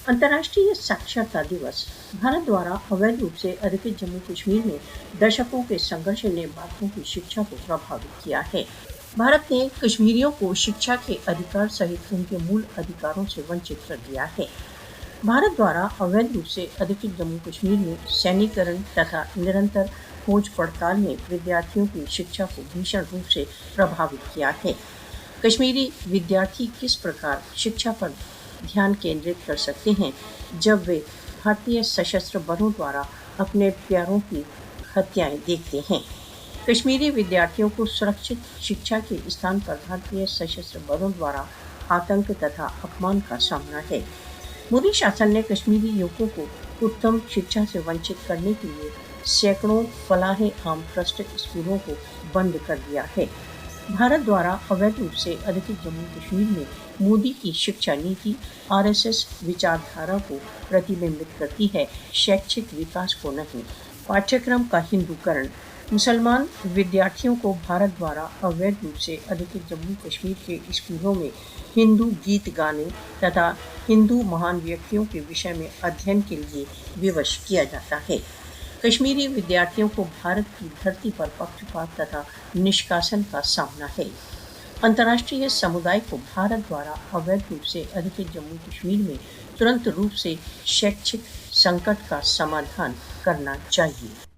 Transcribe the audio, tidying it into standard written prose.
अंतर्राष्ट्रीय साक्षरता दिवस। भारत द्वारा अवैध रूप से अधिकृत जम्मू कश्मीर में दशकों के संघर्ष ने बालकों की शिक्षा को प्रभावित किया है। भारत ने कश्मीरियों को शिक्षा के अधिकार सहित उनके मूल अधिकारों से वंचित कर दिया है। भारत द्वारा अवैध रूप से अधिकृत जम्मू कश्मीर में सैन्यीकरण तथा निरंतर खोज पड़ताल ने विद्यार्थियों की शिक्षा को भीषण रूप से प्रभावित किया है। कश्मीरी विद्यार्थी किस प्रकार शिक्षा पर ध्यान केंद्रित कर सकते हैं जब वे भारतीय सशस्त्र बलों द्वारा अपने प्यारों की हत्याएं देखते हैं। कश्मीरी विद्यार्थियों को सुरक्षित शिक्षा के स्थान पर भारतीय सशस्त्र बलों द्वारा आतंक तथा अपमान का सामना है। मोदी शासन ने कश्मीरी युवकों को उत्तम शिक्षा से वंचित करने के लिए सैकड़ों फलाह-ए-आम ट्रस्ट स्कूलों को बंद कर दिया है। भारत द्वारा अवैध रूप से अधिकृत जम्मू कश्मीर में मोदी की शिक्षा नीति आरएसएस विचारधारा को प्रतिबिंबित करती है, शैक्षिक विकास को नहीं। पाठ्यक्रम का हिंदूकरण। मुसलमान विद्यार्थियों को भारत द्वारा अवैध रूप से अधिकृत जम्मू कश्मीर के स्कूलों में हिंदू गीत गाने तथा हिंदू महान व्यक्तियों के विषय में अध्ययन के लिए विवश किया जाता है। कश्मीरी विद्यार्थियों को भारत की धरती पर पक्षपात तथा निष्कासन का सामना है। अंतर्राष्ट्रीय समुदाय को भारत द्वारा अवैध रूप से अधिकृत जम्मू कश्मीर में तुरंत रूप से शैक्षिक संकट का समाधान करना चाहिए।